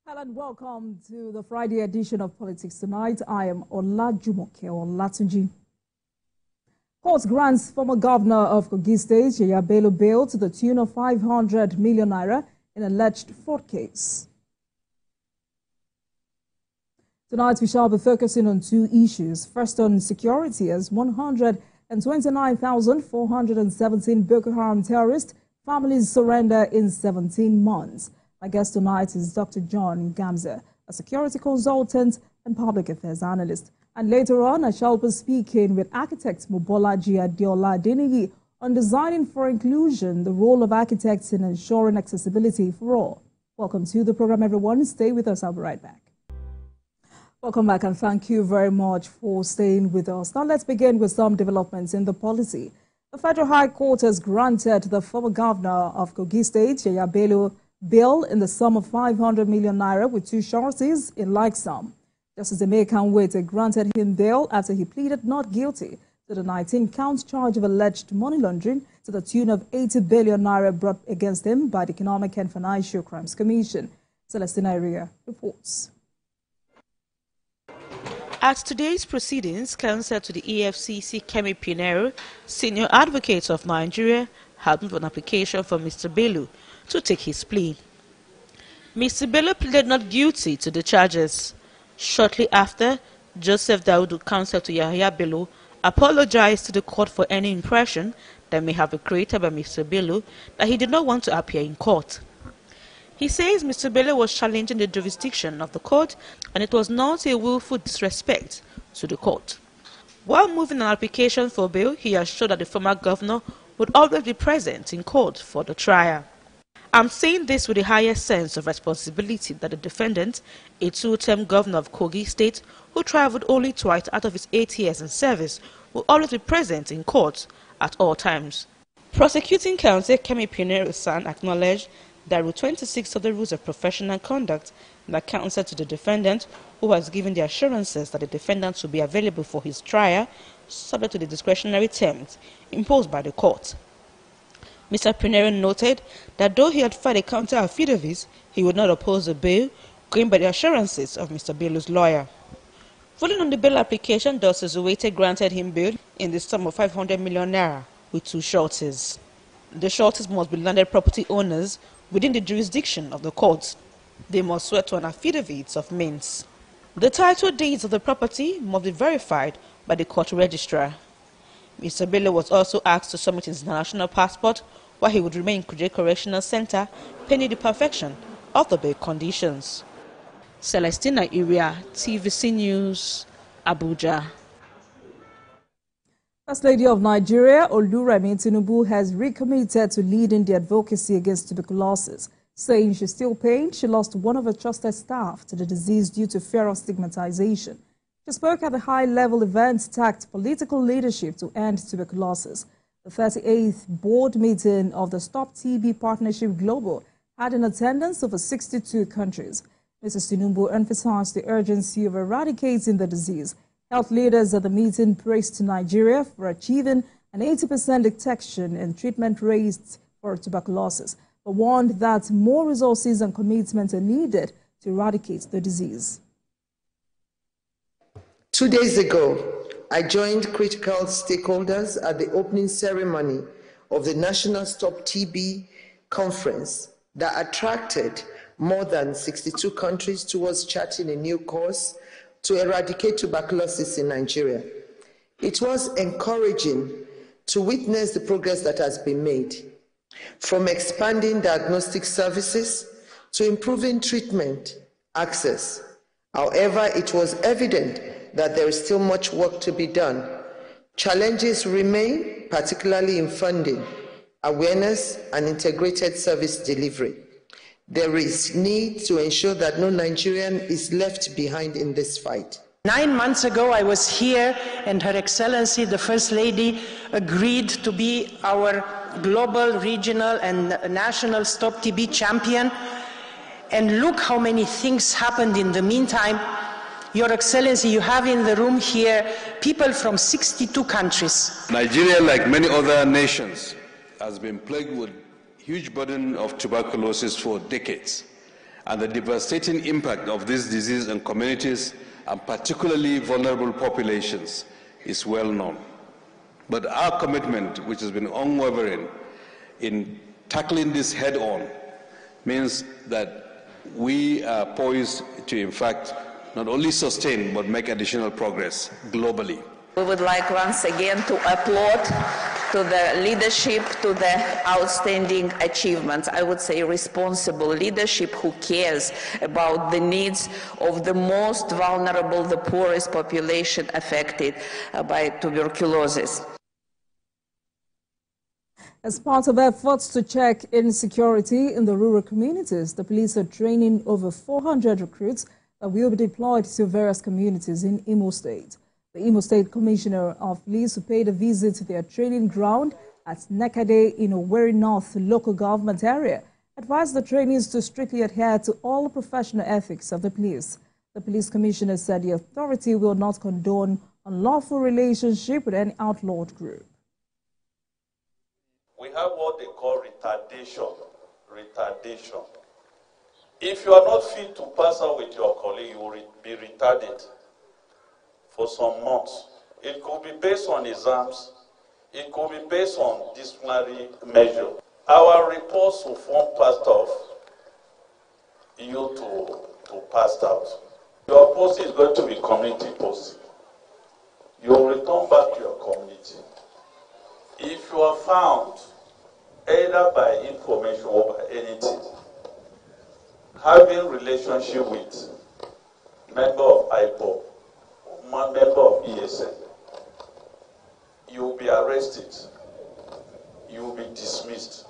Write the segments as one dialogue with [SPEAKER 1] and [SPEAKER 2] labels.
[SPEAKER 1] Hello and welcome to the Friday edition of Politics Tonight. I am Olajumoke Olatunji. Court grants former governor of Kogi State, Yaya Bello, bail to the tune of 500 million naira in alleged fraud case. Tonight we shall be focusing on two issues. First, on security, as 129,417 Boko Haram terrorist families surrender in 17 months. My guest tonight is Dr. John Gamza, a security consultant and public affairs analyst. And later on, I shall be speaking with architect Mobolaji Adeola Adenigi on designing for inclusion, the role of architects in ensuring accessibility for all. Welcome to the program, everyone. Stay with us. I'll be right back. Welcome back, and thank you very much for staying with us. Now let's begin with some developments in the policy. The Federal High Court has granted the former governor of Kogi State, Yaya Bello, bail in the sum of 500 million naira with two sureties in like sum. Justice Emeka Nwete granted him bail after he pleaded not guilty to the 19-count charge of alleged money laundering to the tune of 80 billion naira brought against him by the Economic and Financial Crimes Commission. Celestina Iria reports.
[SPEAKER 2] At today's proceedings, counsel to the EFCC Kemi Pinero, senior advocate of Nigeria, had moved an application for Mr. Bello to take his plea. Mr. Bello pleaded not guilty to the charges. Shortly after, Joseph Daudu, counsel to Yaya Bello, apologized to the court for any impression that may have been created by Mr. Bello that he did not want to appear in court. He says Mr. Bello was challenging the jurisdiction of the court and it was not a willful disrespect to the court. While moving an application for bail, he assured that the former governor would always be present in court for the trial. I'm saying this with the highest sense of responsibility that the defendant, a two-term governor of Kogi State who traveled only twice out of his 8 years in service, will always be present in court at all times. Prosecuting counsel Kemi Pinero-san acknowledged that Rule 26 of the Rules of Professional Conduct that counsel to the defendant, who has given the assurances that the defendant will be available for his trial, subject to the discretionary terms imposed by the court. Mr. Pinero noted that though he had filed a counter affidavit, he would not oppose the bail, going by the assurances of Mr. Bello's lawyer. Following on the bail application, Justice Nwete granted him bail in the sum of 500 million naira with two sureties. The sureties must be landed property owners within the jurisdiction of the court. They must swear to an affidavit of means. The title deeds of the property must be verified by the court registrar. Mr. Bello was also asked to submit his international passport while he would remain in Kuje Correctional Center pending the perfection of the bail conditions. Celestina Iria, TVC News, Abuja.
[SPEAKER 1] First Lady of Nigeria, Oluremi Tinubu, has recommitted to leading the advocacy against tuberculosis, saying she's still pained she lost one of her trusted staff to the disease due to fear of stigmatization. She spoke at the high-level event tagged political leadership to end tuberculosis. The 38th board meeting of the Stop TB Partnership Global had in attendance over 62 countries. Mrs. Tinubu emphasized the urgency of eradicating the disease. Health leaders at the meeting praised Nigeria for achieving an 80% detection and treatment rates for tuberculosis, but warned that more resources and commitment are needed to eradicate the disease.
[SPEAKER 3] 2 days ago, I joined critical stakeholders at the opening ceremony of the National Stop TB Conference that attracted more than 62 countries towards charting a new course to eradicate tuberculosis in Nigeria. It was encouraging to witness the progress that has been made, from expanding diagnostic services to improving treatment access. However, it was evident that there is still much work to be done. Challenges remain, particularly in funding, awareness, and integrated service delivery. There is need to ensure that no Nigerian is left behind in this fight.
[SPEAKER 4] 9 months ago, I was here, and Her Excellency, the First Lady, agreed to be our global, regional, and national Stop TB champion. And look how many things happened in the meantime. Your Excellency, you have in the room here people from 62 countries.
[SPEAKER 5] Nigeria, like many other nations, has been plagued with huge burden of tuberculosis for decades. and the devastating impact of this disease on communities and particularly vulnerable populations is well known. But our commitment, which has been unwavering in tackling this head-on, means that we are poised to, in fact, not only sustain but make additional progress globally.
[SPEAKER 6] We would like once again to applaud to the leadership, to the outstanding achievements. I would say responsible leadership who cares about the needs of the most vulnerable, the poorest population affected by tuberculosis.
[SPEAKER 1] As part of efforts to check insecurity in the rural communities, the police are training over 400 recruits that will be deployed to various communities in Imo State. The Imo State Commissioner of Police, who paid a visit to their training ground at Nekade in Owerri North local government area, advised the trainees to strictly adhere to all professional ethics of the police. The police commissioner said the authority will not condone unlawful relationship with any outlawed group.
[SPEAKER 7] We have what they call retardation. Retardation. If you are not fit to pass out with your colleague, you will be retarded for some months. It could be based on exams. It could be based on disciplinary measure. Our reports will form part of you to pass out. Your post is going to be community post. You will return back to your community. If you are found, either by information or by anything, having relationship with member of IPOB, member of ESN, you will be arrested, you will be dismissed.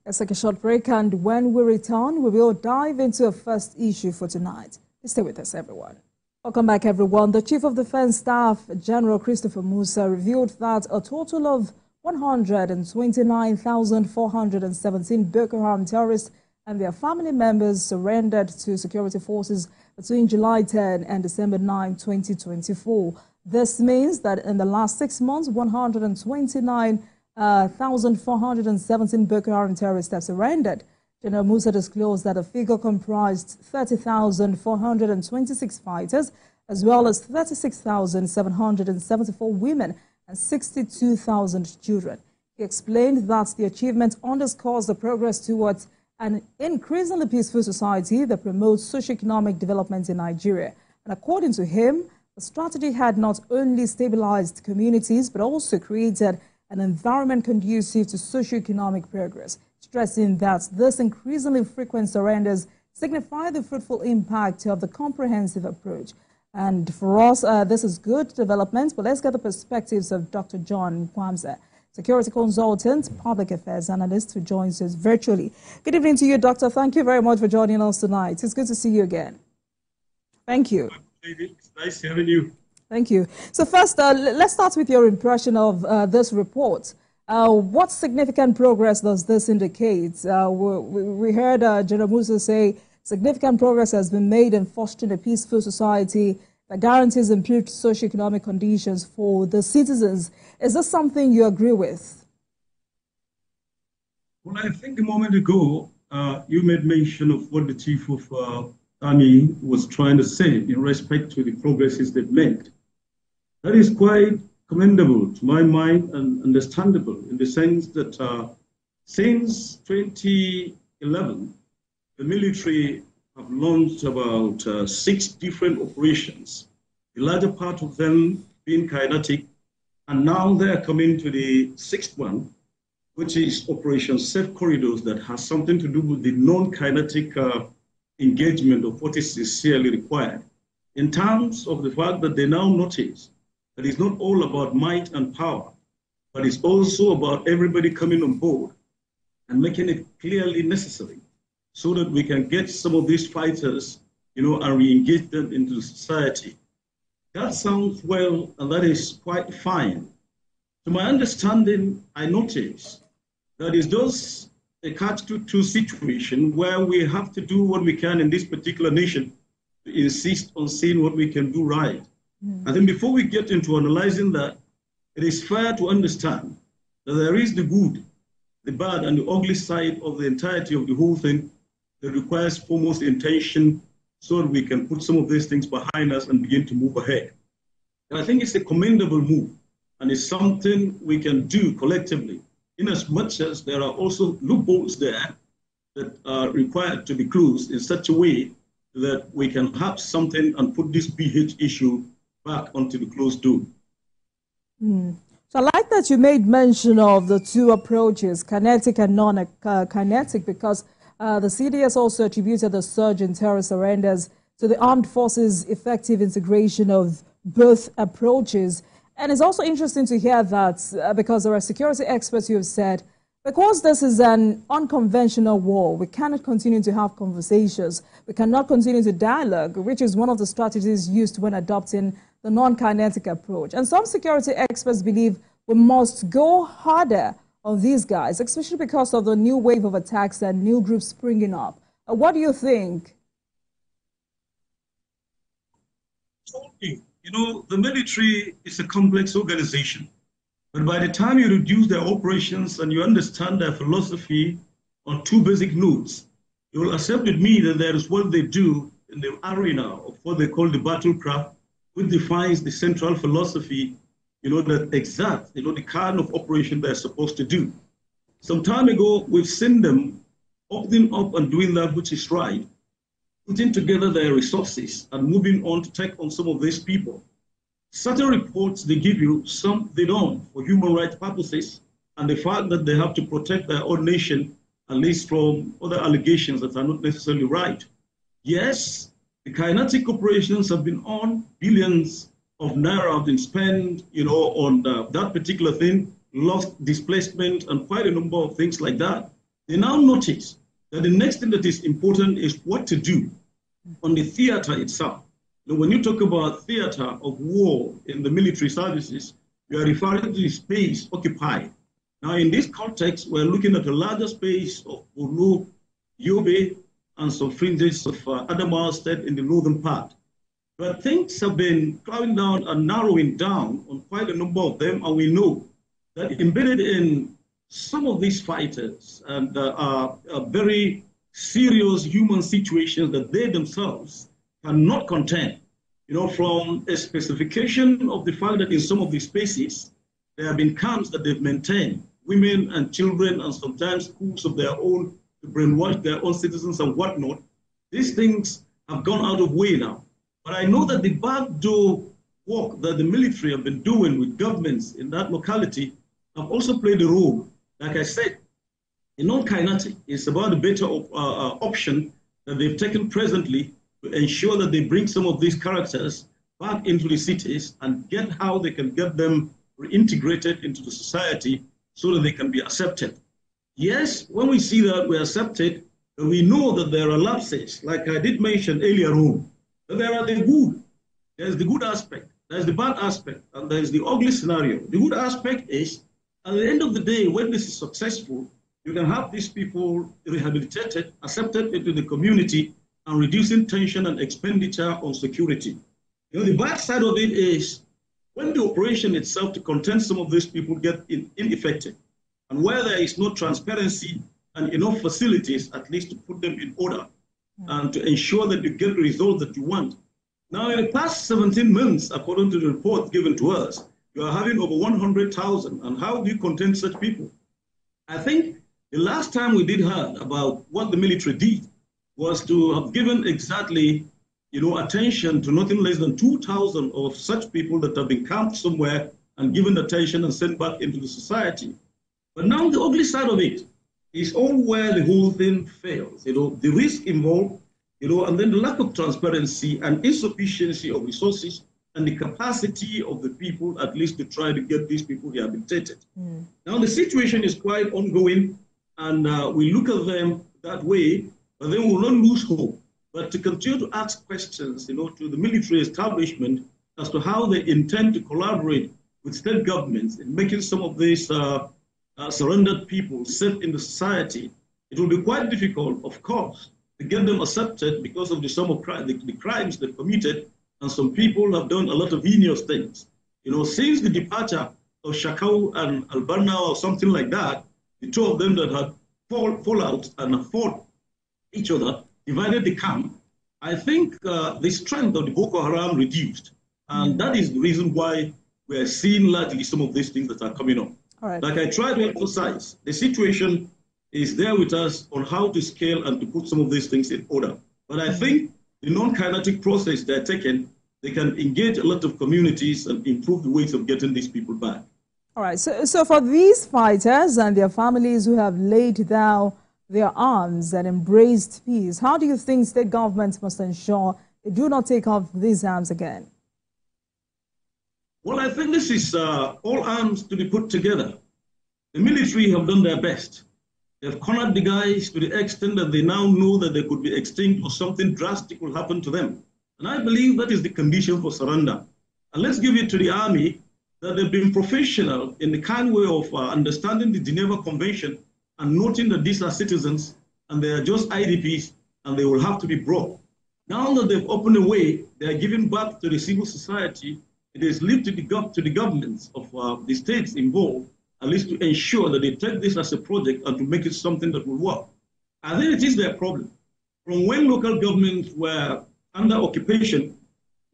[SPEAKER 1] Let's take a short break, and when we return, we will dive into a first issue for tonight. Stay with us, everyone. Welcome back, everyone. The Chief of Defense Staff, General Christopher Musa, revealed that a total of 129,417 Boko Haram terrorists and their family members surrendered to security forces between July 10 and December 9, 2024. This means that in the last 6 months, 129,417 Boko Haram terrorists have surrendered. General Musa disclosed that the figure comprised 30,426 fighters, as well as 36,774 women and 62,000 children. He explained that the achievement underscores the progress towards an increasingly peaceful society that promotes socio-economic development in Nigeria. And according to him, the strategy had not only stabilized communities, but also created an environment conducive to socio-economic progress, stressing that this increasingly frequent surrenders signify the fruitful impact of the comprehensive approach. And for us, this is good development, but let's get the perspectives of Dr. John Gamze, security consultant, public affairs analyst, who joins us virtually. Good evening to you, Doctor. Thank you very much for joining us tonight. It's good to see you again. Thank you.
[SPEAKER 8] It's nice having you.
[SPEAKER 1] Thank you. So first, let's start with your impression of this report. What significant progress does this indicate? We heard General Musa say significant progress has been made in fostering a peaceful society that guarantees improved socio-economic conditions for the citizens. Is this something you agree with?
[SPEAKER 8] Well, I think a moment ago, you made mention of what the Chief of Army was trying to say in respect to the progresses they've made. That is quite commendable to my mind and understandable in the sense that since 2011, the military have launched about 6 different operations, the larger part of them being kinetic, and now they are coming to the 6th one, which is Operation Safe Corridors, that has something to do with the non-kinetic engagement of what is sincerely required. In terms of the fact that they now notice that it's not all about might and power, but it's also about everybody coming on board and making it clearly necessary so that we can get some of these fighters, and re-engage them into society. That sounds well, and that is quite fine. To my understanding, I notice that it's just a catch-22 situation where we have to do what we can in this particular nation to insist on seeing what we can do right. I think before we get into analyzing that, it is fair to understand that there is the good, the bad and the ugly side of the entirety of the whole thing that requires foremost intention so that we can put some of these things behind us and begin to move ahead. And I think it's a commendable move, and it's something we can do collectively, in as much as there are also loopholes there that are required to be closed in such a way that we can have something and put this BH issue back onto the closed door.
[SPEAKER 1] So I like that you made mention of the two approaches, kinetic and non-kinetic, because the CDS also attributed the surge in terror surrenders to the armed forces' effective integration of both approaches. And it's also interesting to hear that because there are security experts who have said, because this is an unconventional war, we cannot continue to have conversations. We cannot continue to dialogue, which is one of the strategies used when adopting the non-kinetic approach. And some security experts believe we must go harder on these guys, especially because of the new wave of attacks and new groups springing up. What do you think?
[SPEAKER 8] You know, the military is a complex organization. But by the time you reduce their operations and you understand their philosophy on two basic notes, you will accept with me that there is what they do in the arena of what they call the battlecraft, which defines the central philosophy, that exact, the kind of operation they're supposed to do. Some time ago, we've seen them opting up and doing that which is right, putting together their resources and moving on to take on some of these people. Certain reports they give you, some they don't, for human rights purposes, and the fact that they have to protect their own nation, at least from other allegations that are not necessarily right. Yes, the kinetic operations have been on, billions of naira have been spent, on that particular thing, lost displacement, and quite a number of things like that. They now notice that the next thing that is important is what to do on the theater itself. When you talk about theater of war in the military services, you are referring to the space occupied. Now, in this context, we're looking at a larger space of Borno, Yobe, and some fringes of Adamawa State in the northern part. But things have been crowding down and narrowing down on quite a number of them, and we know that embedded in some of these fighters and are very serious human situations that they themselves cannot contend. From a specification of the fact that in some of these spaces, there have been camps that they've maintained, women and children, and sometimes schools of their own to brainwash their own citizens and whatnot. These things have gone out of way now. But I know that the backdoor work that the military have been doing with governments in that locality have also played a role. Like I said, in non-kinetic, it's about a better option that they've taken presently to ensure that they bring some of these characters back into the cities and get how they can get them reintegrated into the society so that they can be accepted. Yes, when we see that we're accepted, we know that there are lapses, like I did mention earlier on, that there are the good. There's the good aspect, there's the bad aspect, and there's the ugly scenario. The good aspect is, at the end of the day, when this is successful, you can have these people rehabilitated, accepted into the community, and reducing tension and expenditure on security. The bad side of it is when the operation itself to contain some of these people get ineffective, and where there is no transparency and enough facilities, at least to put them in order and to ensure that you get the results that you want. Now, in the past 17 months, according to the report given to us, you are having over 100,000. And how do you contain such people? I think the last time we did hear about what the military did was to have given exactly, attention to nothing less than 2,000 of such people that have been camped somewhere and given attention and sent back into the society. But now the ugly side of it is all where the whole thing fails. The risk involved, and then the lack of transparency and insufficiency of resources and the capacity of the people, at least to try to get these people rehabilitated. Now the situation is quite ongoing, and we look at them that way, but then we will not lose hope, but to continue to ask questions, to the military establishment as to how they intend to collaborate with state governments in making some of these surrendered people safe in the society. It will be quite difficult, of course, to get them accepted because of the sum of the crimes they've committed, and some people have done a lot of heinous things. Since the departure of Shakau and Albarna or something like that, the two of them that had fallout and fought each other, divided the camp, I think the strength of the Boko Haram reduced. And that is the reason why we are seeing largely some of these things that are coming up.
[SPEAKER 1] All right.
[SPEAKER 8] Like I try to emphasize, the situation is there with us on how to scale and to put some of these things in order. But I think the non-kinetic process they're taking, they can engage a lot of communities and improve the ways of getting these people back.
[SPEAKER 1] All right. So for these fighters and their families who have laid down their arms and embraced peace, how do you think state governments must ensure they do not take off these arms again?
[SPEAKER 8] Well, I think this is all arms to be put together. The military have done their best. They've cornered the guys to the extent that they now know that they could be extinct or something drastic will happen to them. And I believe that is the condition for surrender. And let's give it to the army that they've been professional in the kind way of understanding the Geneva Convention and noting that these are citizens and they are just IDPs and they will have to be brought. Now that they've opened a way, they are giving back to the civil society. It is left to the governments of the states involved, at least to ensure that they take this as a project and to make it something that will work. I think it is their problem. From when local governments were under occupation,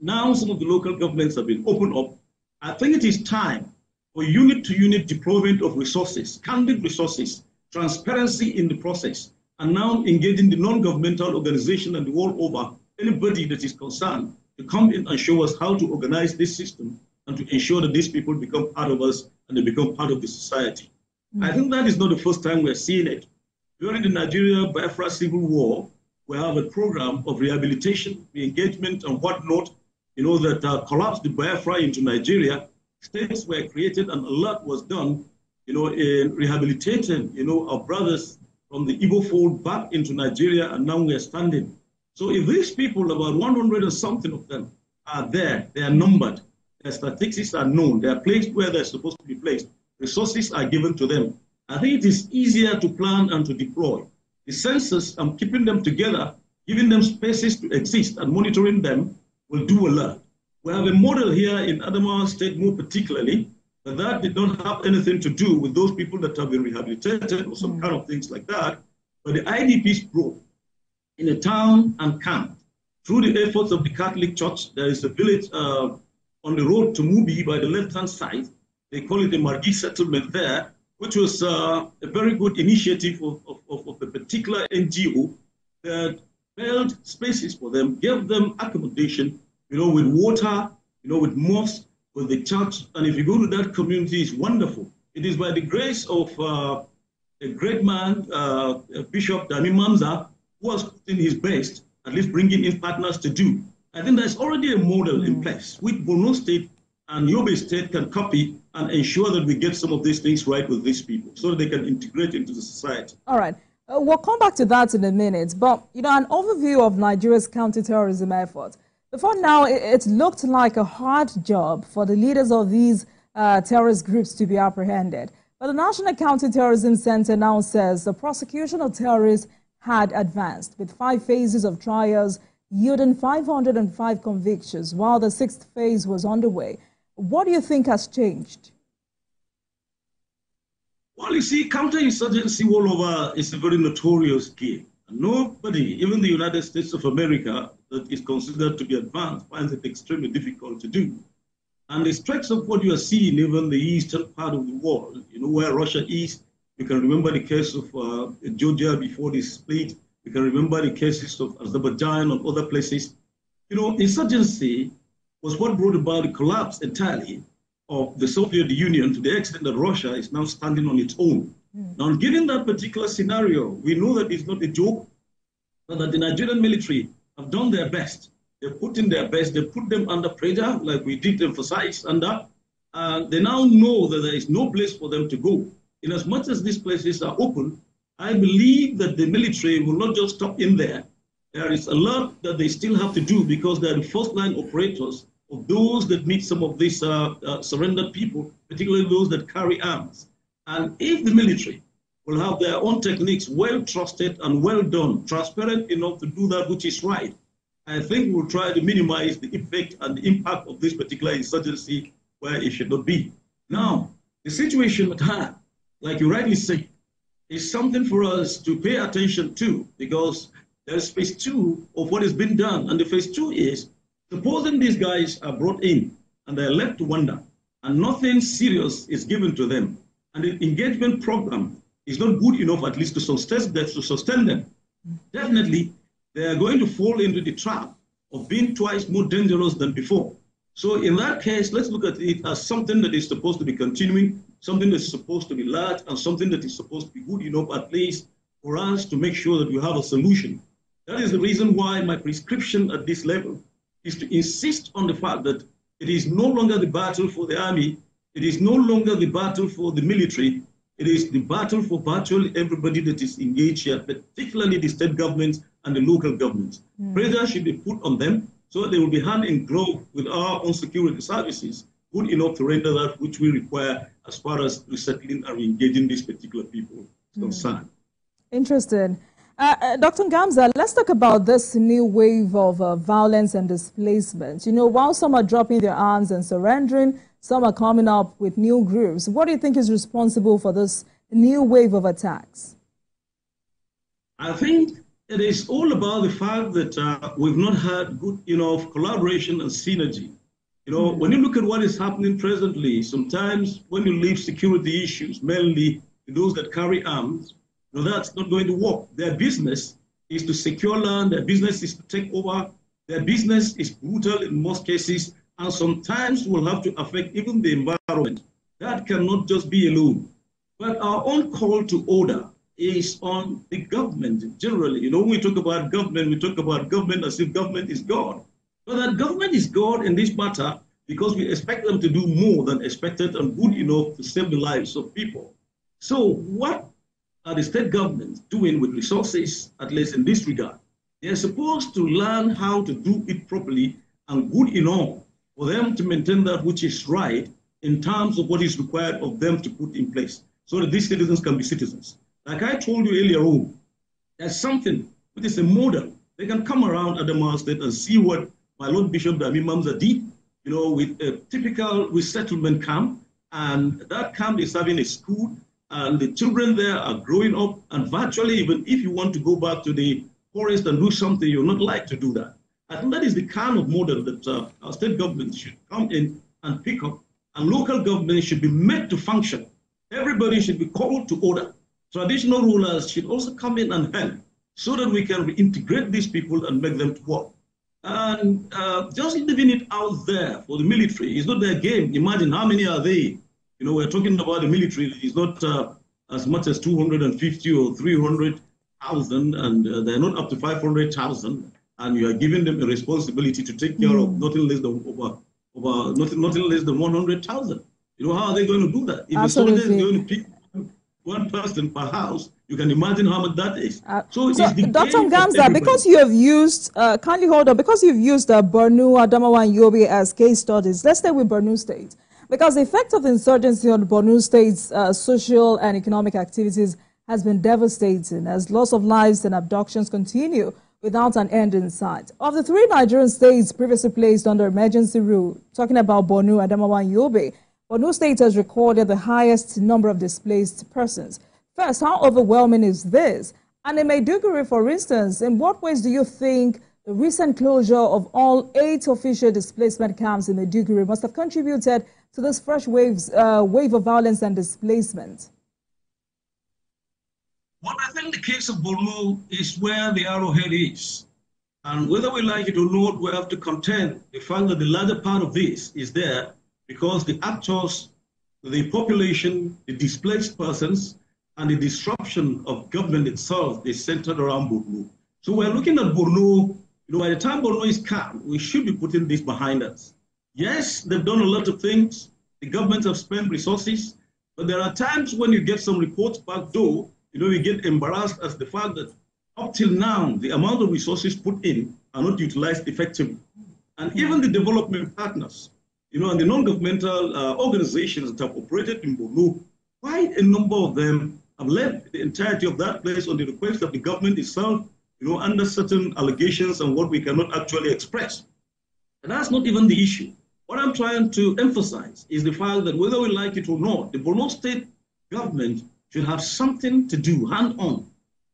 [SPEAKER 8] now some of the local governments have been opened up. I think it is time for unit-to-unit deployment of resources, candid resources, transparency in the process, and now engaging the non-governmental organization and the world over, anybody that is concerned, to come in and show us how to organize this system and to ensure that these people become part of us and they become part of the society. I think that is not the first time we're seeing it. During the Nigeria-Biafra Civil War, we have a program of rehabilitation, re-engagement, and whatnot, that collapsed the Biafra into Nigeria. States were created and a lot was done, in rehabilitating, our brothers from the Igbo fold back into Nigeria, and now we are standing. So if these people, about 100 and something of them, are there, they are numbered, their statistics are known, they are placed where they're supposed to be placed, resources are given to them, I think it is easier to plan and to deploy. The census and keeping them together, giving them spaces to exist and monitoring them will do a lot. We have a model here in Adamawa State more particularly, but that did not have anything to do with those people that have been rehabilitated or some kind of things like that. But the IDPs brought in a town and camp. Through the efforts of the Catholic Church, there is a village on the road to Mubi by the left-hand side. They call it the Margi settlement there, which was a very good initiative of a particular NGO that built spaces for them, gave them accommodation, with water, with mosques, with the church. And if you go to that community, it's wonderful. It is by the grace of a great man, Bishop Dami Mamza, who was putting his best, at least bringing in partners to do. I think there's already a model in place which Borno State and Yobe State can copy and ensure that we get some of these things right with these people so that they can integrate into the society.
[SPEAKER 1] All right. We'll come back to that in a minute. But, an overview of Nigeria's counterterrorism efforts. Before now, it looked like a hard job for the leaders of these terrorist groups to be apprehended. But the National Counterterrorism Center now says the prosecution of terrorists had advanced, with 5 phases of trials yielding 505 convictions, while the 6th phase was underway. What do you think has changed?
[SPEAKER 8] Well, you see, counterinsurgency all over is a very notorious game. Nobody, even the United States of America, that is considered to be advanced, finds it extremely difficult to do. And the strengths of what you are seeing, even the eastern part of the world, where Russia is, you can remember the case of Georgia before the split. You can remember the cases of Azerbaijan and other places. Insurgency was what brought about the collapse entirely of the Soviet Union to the extent that Russia is now standing on its own. Now, given that particular scenario, we know that it's not a joke, but that the Nigerian military have done their best. They've put in their best. They put them under pressure, like we did emphasize under. They now know that there is no place for them to go. In as much as these places are open, I believe that the military will not just stop in there. There is a lot that they still have to do because they are the first-line operators of those that meet some of these surrendered people, particularly those that carry arms. And if the military will have their own techniques well trusted and well done, transparent enough to do that which is right, I think we'll try to minimize the effect and the impact of this particular insurgency where it should not be. Now, the situation at hand, like you rightly say, is something for us to pay attention to, because there's phase 2 of what has been done. And the phase 2 is, supposing these guys are brought in and they're left to wander and nothing serious is given to them, and the engagement program is not good enough at least to sustain them, definitely they are going to fall into the trap of being twice more dangerous than before. So in that case, let's look at it as something that is supposed to be continuing, something that is supposed to be large, and something that is supposed to be good enough at least for us to make sure that we have a solution. That is the reason why my prescription at this level is to insist on the fact that it is no longer the battle for the army, it is no longer the battle for the military, it is the battle for virtually everybody that is engaged here, particularly the state governments and the local governments. Pressure should be put on them so they will be hand in glove with our own security services, good enough to render that which we require as far as resettling and engaging these particular people concerned.
[SPEAKER 1] Interesting. Dr. Gamza, let's talk about this new wave of violence and displacement. You know, while some are dropping their arms and surrendering, some are coming up with new groups. What do you think is responsible for this new wave of attacks?
[SPEAKER 8] I think it is all about the fact that we've not had good enough collaboration and synergy. You know, when you look at what is happening presently, sometimes when you leave security issues, mainly those that carry arms, no, that's not going to work. Their business is to secure land, their business is to take over, their business is brutal in most cases, and sometimes will have to affect even the environment. That cannot just be alone. But our own call to order is on the government generally. You know, when we talk about government, we talk about government as if government is God. But that government is God in this matter because we expect them to do more than expected and good enough to save the lives of people. So what are the state governments doing with resources, at least in this regard? They are supposed to learn how to do it properly and good enough for them to maintain that which is right in terms of what is required of them to put in place so that these citizens can be citizens. Like I told you earlier on, there's something which is a model. They can come around at the State and see what my Lord Bishop Dami Mamza did, you know, with a typical resettlement camp, and that camp is having a school, and the children there are growing up, and virtually even if you want to go back to the forest and do something, you're not like to do that. I think that is the kind of model that our state governments should come in and pick up, and local governments should be made to function. Everybody should be called to order. Traditional rulers should also come in and help so that we can reintegrate these people and make them to work. And just leaving it out there for the military is not their game. Imagine how many are they? You know, we're talking about the military. It's not as much as 250 or 300,000, and they're not up to 500,000. And you are giving them a responsibility to take care of nothing less than nothing less than 100,000. You know, how are they going to do that? If
[SPEAKER 1] Absolutely.
[SPEAKER 8] the soldier is going to pick one person per house, you can imagine how much that is. So
[SPEAKER 1] Dr. Gamza, because you have used, kindly hold on, because you've used Borno, Adamawa, and Yobe as case studies, let's stay with Borno State. Because the effect of insurgency on Borno State's social and economic activities has been devastating as loss of lives and abductions continue without an end in sight. Of the 3 Nigerian states previously placed under emergency rule, talking about Borno, Adamawa, and Yobe, Borno State has recorded the highest number of displaced persons. First, how overwhelming is this? And in Maiduguri, for instance, in what ways do you think the recent closure of all 8 official displacement camps in Maiduguri must have contributed to this fresh wave of violence and displacement?
[SPEAKER 8] Well, I think the case of Borno is where the arrowhead is. And whether we like it or not, we have to contend the fact that the larger part of this is there because the actors, the population, the displaced persons, and the disruption of government itself is centered around Borno. So we're looking at Borno, you know, by the time Borno is calm, we should be putting this behind us. Yes, they've done a lot of things. The government have spent resources, but there are times when you get some reports back door, you know, you get embarrassed as the fact that up till now, the amount of resources put in are not utilized effectively. And even the development partners, you know, and the non-governmental organizations that have operated in Borno, quite a number of them have left the entirety of that place on the request of the government itself, you know, under certain allegations and what we cannot actually express. And that's not even the issue. What I'm trying to emphasize is the fact that whether we like it or not, the Borno State government should have something to do, hand-on,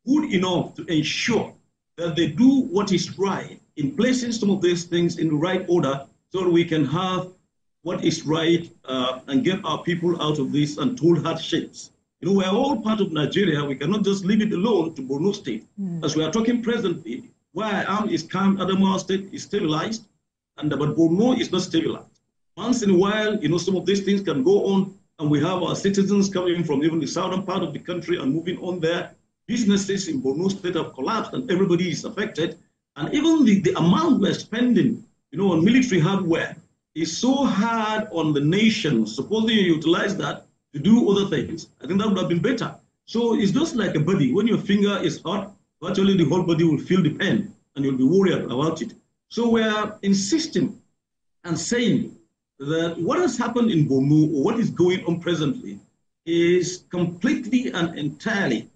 [SPEAKER 8] good enough to ensure that they do what is right in placing some of these things in the right order so that we can have what is right and get our people out of these untold hardships. You know, we're all part of Nigeria. We cannot just leave it alone to Borno State. As we are talking presently, where I am is calm, Adamawa State is stabilized, but Borno is not stabilized. Once in a while, you know, some of these things can go on, and we have our citizens coming from even the southern part of the country and moving on there. Businesses in Borno State have collapsed, and everybody is affected. And even the amount we're spending, you know, on military hardware is so hard on the nation. Supposing you utilize that to do other things, I think that would have been better. So it's just like a body. When your finger is hot, virtually the whole body will feel the pain, and you'll be worried about it. So we're insisting and saying that what has happened in Borno, or what is going on presently, is completely and entirely,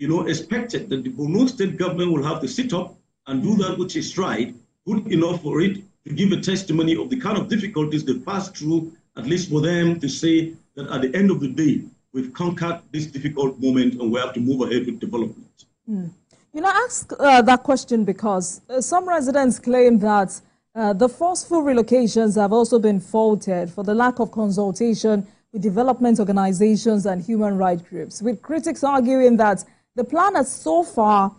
[SPEAKER 8] you know, expected that the Borno State government will have to sit up and do that which is right, good enough for it to give a testimony of the kind of difficulties they passed through, at least for them to say that at the end of the day, we've conquered this difficult moment and we have to move ahead with development.
[SPEAKER 1] You know, I ask that question because some residents claim that the forceful relocations have also been faulted for the lack of consultation with development organizations and human rights groups, with critics arguing that the plan has so far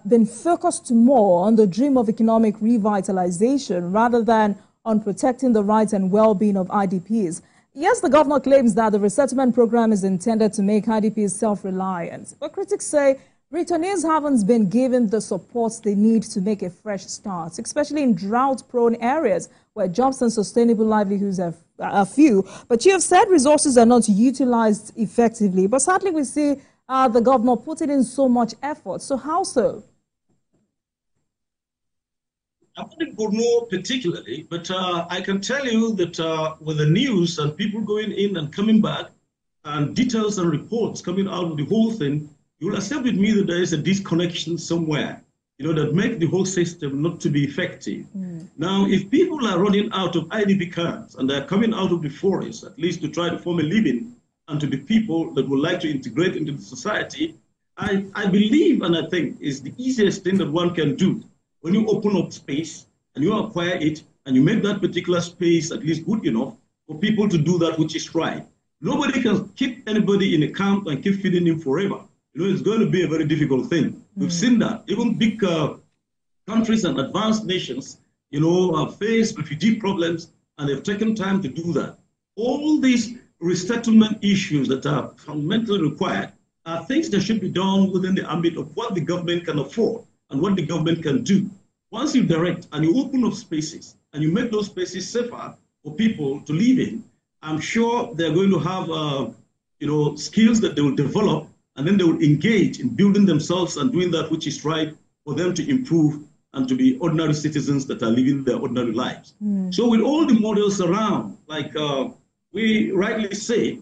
[SPEAKER 1] been focused more on the dream of economic revitalization rather than on protecting the rights and well-being of IDPs. Yes, the governor claims that the resettlement program is intended to make IDPs self-reliant, but critics say returnees haven't been given the support they need to make a fresh start, especially in drought-prone areas where jobs and sustainable livelihoods are few. But you have said resources are not utilized effectively, but sadly we see the governor putting in so much effort. So how so?
[SPEAKER 8] I wouldn't go more particularly, but I can tell you that with the news and people going in and coming back and details and reports coming out of the whole thing, you will accept with me that there is a disconnection somewhere, you know, that make the whole system not to be effective. Now, if people are running out of IDP cards and they're coming out of the forest, at least to try to form a living, and to the people that would like to integrate into the society, I believe and I think is the easiest thing that one can do. When you open up space and you acquire it and you make that particular space at least good enough for people to do that which is right. Nobody can keep anybody in a camp and keep feeding him forever. You know, it's going to be a very difficult thing. We've seen that. Even big countries and advanced nations, you know, have faced refugee problems and they've taken time to do that. All these resettlement issues that are fundamentally required are things that should be done within the ambit of what the government can afford and what the government can do. Once you direct and you open up spaces and you make those spaces safer for people to live in, I'm sure they're going to have, you know, skills that they will develop, and then they will engage in building themselves and doing that which is right for them to improve and to be ordinary citizens that are living their ordinary lives. So with all the models around, like we rightly say,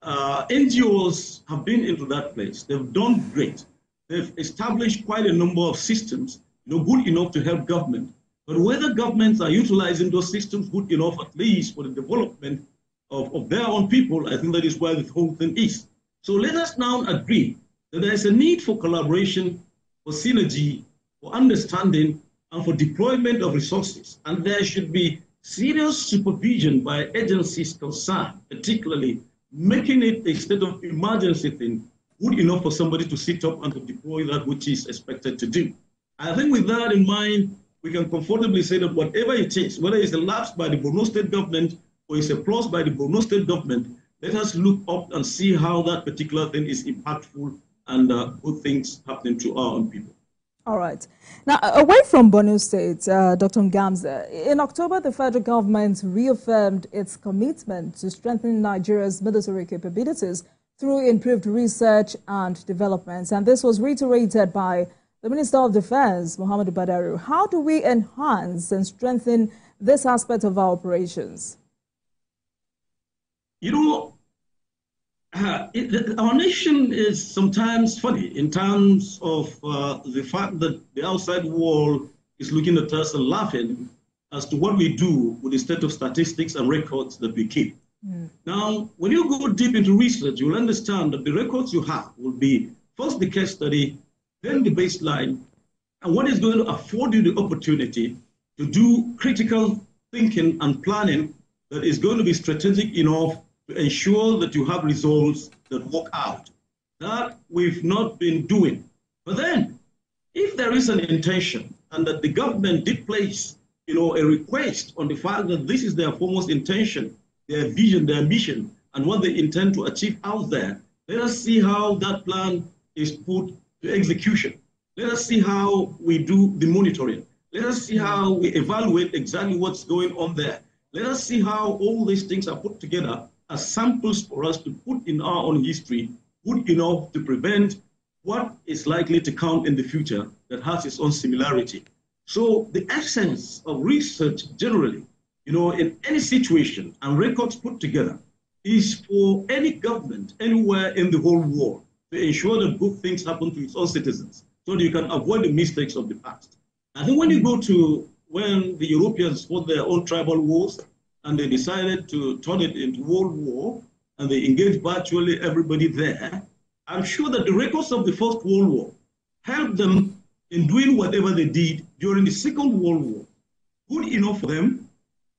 [SPEAKER 8] NGOs have been into that place. They've done great. They've established quite a number of systems, you know, good enough to help government. But whether governments are utilizing those systems good enough, at least for the development of their own people, I think that is where the whole thing is. So let us now agree that there is a need for collaboration, for synergy, for understanding, and for deployment of resources. And there should be serious supervision by agencies concerned, particularly making it a state of emergency thing, good enough for somebody to sit up and to deploy that which is expected to do. I think with that in mind, we can comfortably say that whatever it is, whether it's a lapse by the Borno State government or it's a plus by the Borno State government, let us look up and see how that particular thing is impactful and good things happening to our own people.
[SPEAKER 1] All right. Now, away from Borno State, Dr. Ngamza, in October, the federal government reaffirmed its commitment to strengthening Nigeria's military capabilities through improved research and development. And this was reiterated by the Minister of Defense, Muhammadu Badaru. How do we enhance and strengthen this aspect of our operations?
[SPEAKER 8] You know, our nation is sometimes funny in terms of the fact that the outside world is looking at us and laughing as to what we do with the state of statistics and records that we keep. Now, when you go deep into research, you'll understand that the records you have will be first the case study, then the baseline, and what is going to afford you the opportunity to do critical thinking and planning that is going to be strategic enough to ensure that you have results that work out. That we've not been doing. But then, if there is an intention and that the government did place, a request on the fact that this is their foremost intention, their vision, their mission, and what they intend to achieve out there, let us see how that plan is put to execution. Let us see how we do the monitoring. Let us see how we evaluate exactly what's going on there. Let us see how all these things are put together as samples for us to put in our own history, good enough to prevent what is likely to come in the future that has its own similarity. So the essence of research generally, in any situation and records put together is for any government anywhere in the whole world to ensure that good things happen to its own citizens so that you can avoid the mistakes of the past. I think when you go to when the Europeans fought their own tribal wars and they decided to turn it into World War and they engaged virtually everybody there, I'm sure that the records of the First World War helped them in doing whatever they did during the Second World War. Good enough for them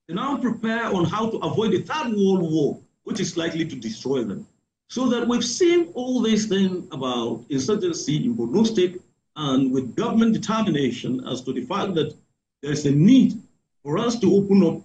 [SPEAKER 8] to now prepare on how to avoid the Third World War, which is likely to destroy them. So that we've seen all these things about insurgency in Borno State and with government determination as to the fact that there's a need for us to open up,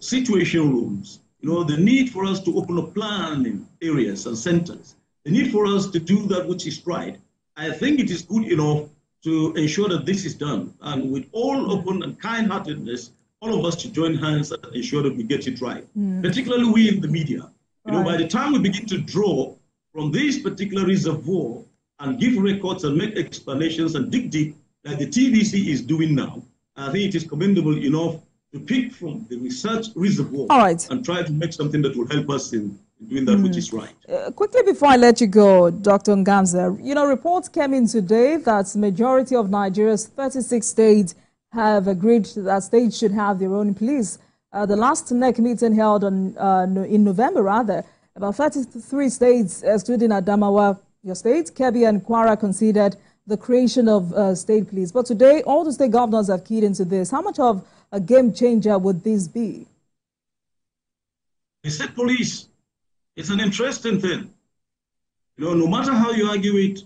[SPEAKER 8] situation rooms, the need for us to open up planning areas and centers, the need for us to do that which is right. I think it is good enough to ensure that this is done. And with all open and kind-heartedness, all of us to join hands and ensure that we get it right, particularly we in the media. By the time we begin to draw from this particular reservoir and give records and make explanations and dig deep, like the TVC is doing now, I think it is commendable enough to pick from the research reservoir and try to make something that will help us in doing that which is right.
[SPEAKER 1] Quickly before I let you go, Dr. Ngamza, reports came in today that the majority of Nigeria's 36 states have agreed that states should have their own police. The last NEC meeting held in November, about 33 states, excluding Adamawa, your state, Kebbi and Kwara, considered the creation of state police. But today, all the state governors have keyed into this. How much of a game changer would this be?
[SPEAKER 8] The state police, it's an interesting thing. No matter how you argue it,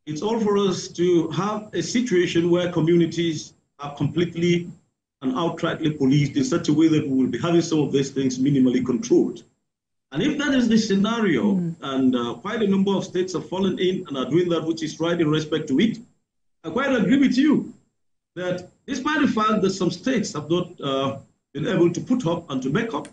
[SPEAKER 8] it's all for us to have a situation where communities are completely and outrightly policed in such a way that we will be having some of these things minimally controlled. And if that is the scenario, and quite a number of states have fallen in and are doing that which is right in respect to it, I quite agree with you that despite the fact that some states have not been able to put up and to make up,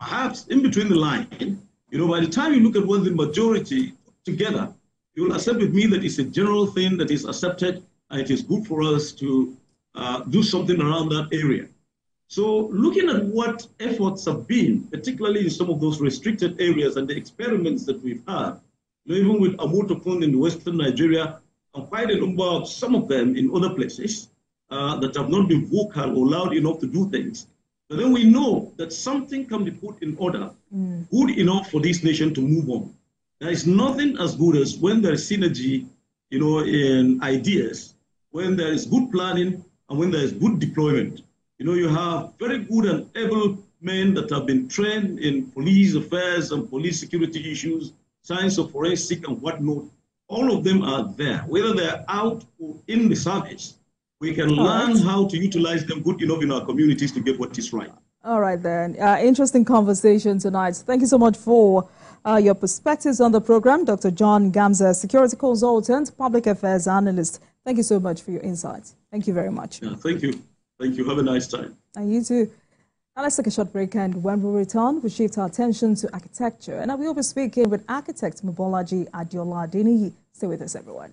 [SPEAKER 8] perhaps in between the line, by the time you look at what the majority together, you will accept with me that it's a general thing that is accepted, and it is good for us to do something around that area. So looking at what efforts have been, particularly in some of those restricted areas and the experiments that we've had, even with Amotokun in Western Nigeria, and quite a number of some of them in other places that have not been vocal or loud enough to do things. But then we know that something can be put in order, good enough for this nation to move on. There is nothing as good as when there is synergy, in ideas, when there is good planning, and when there is good deployment. You have very good and able men that have been trained in police affairs and police security issues, science of forensic and whatnot. All of them are there, whether they're out or in the service. We can learn how to utilize them good enough in our communities to get what is right.
[SPEAKER 1] All right, then. Interesting conversation tonight. Thank you so much for your perspectives on the program. Dr. John Ngamza, security consultant, public affairs analyst. Thank you so much for your insights. Thank you very much.
[SPEAKER 8] Yeah, thank you. Thank you. Have a nice time.
[SPEAKER 1] And you too. Now let's take a short break, and when we return, we shift our attention to architecture. And I will be speaking with architect Mobolaji Adiola Adeniyi. Stay with us, everyone.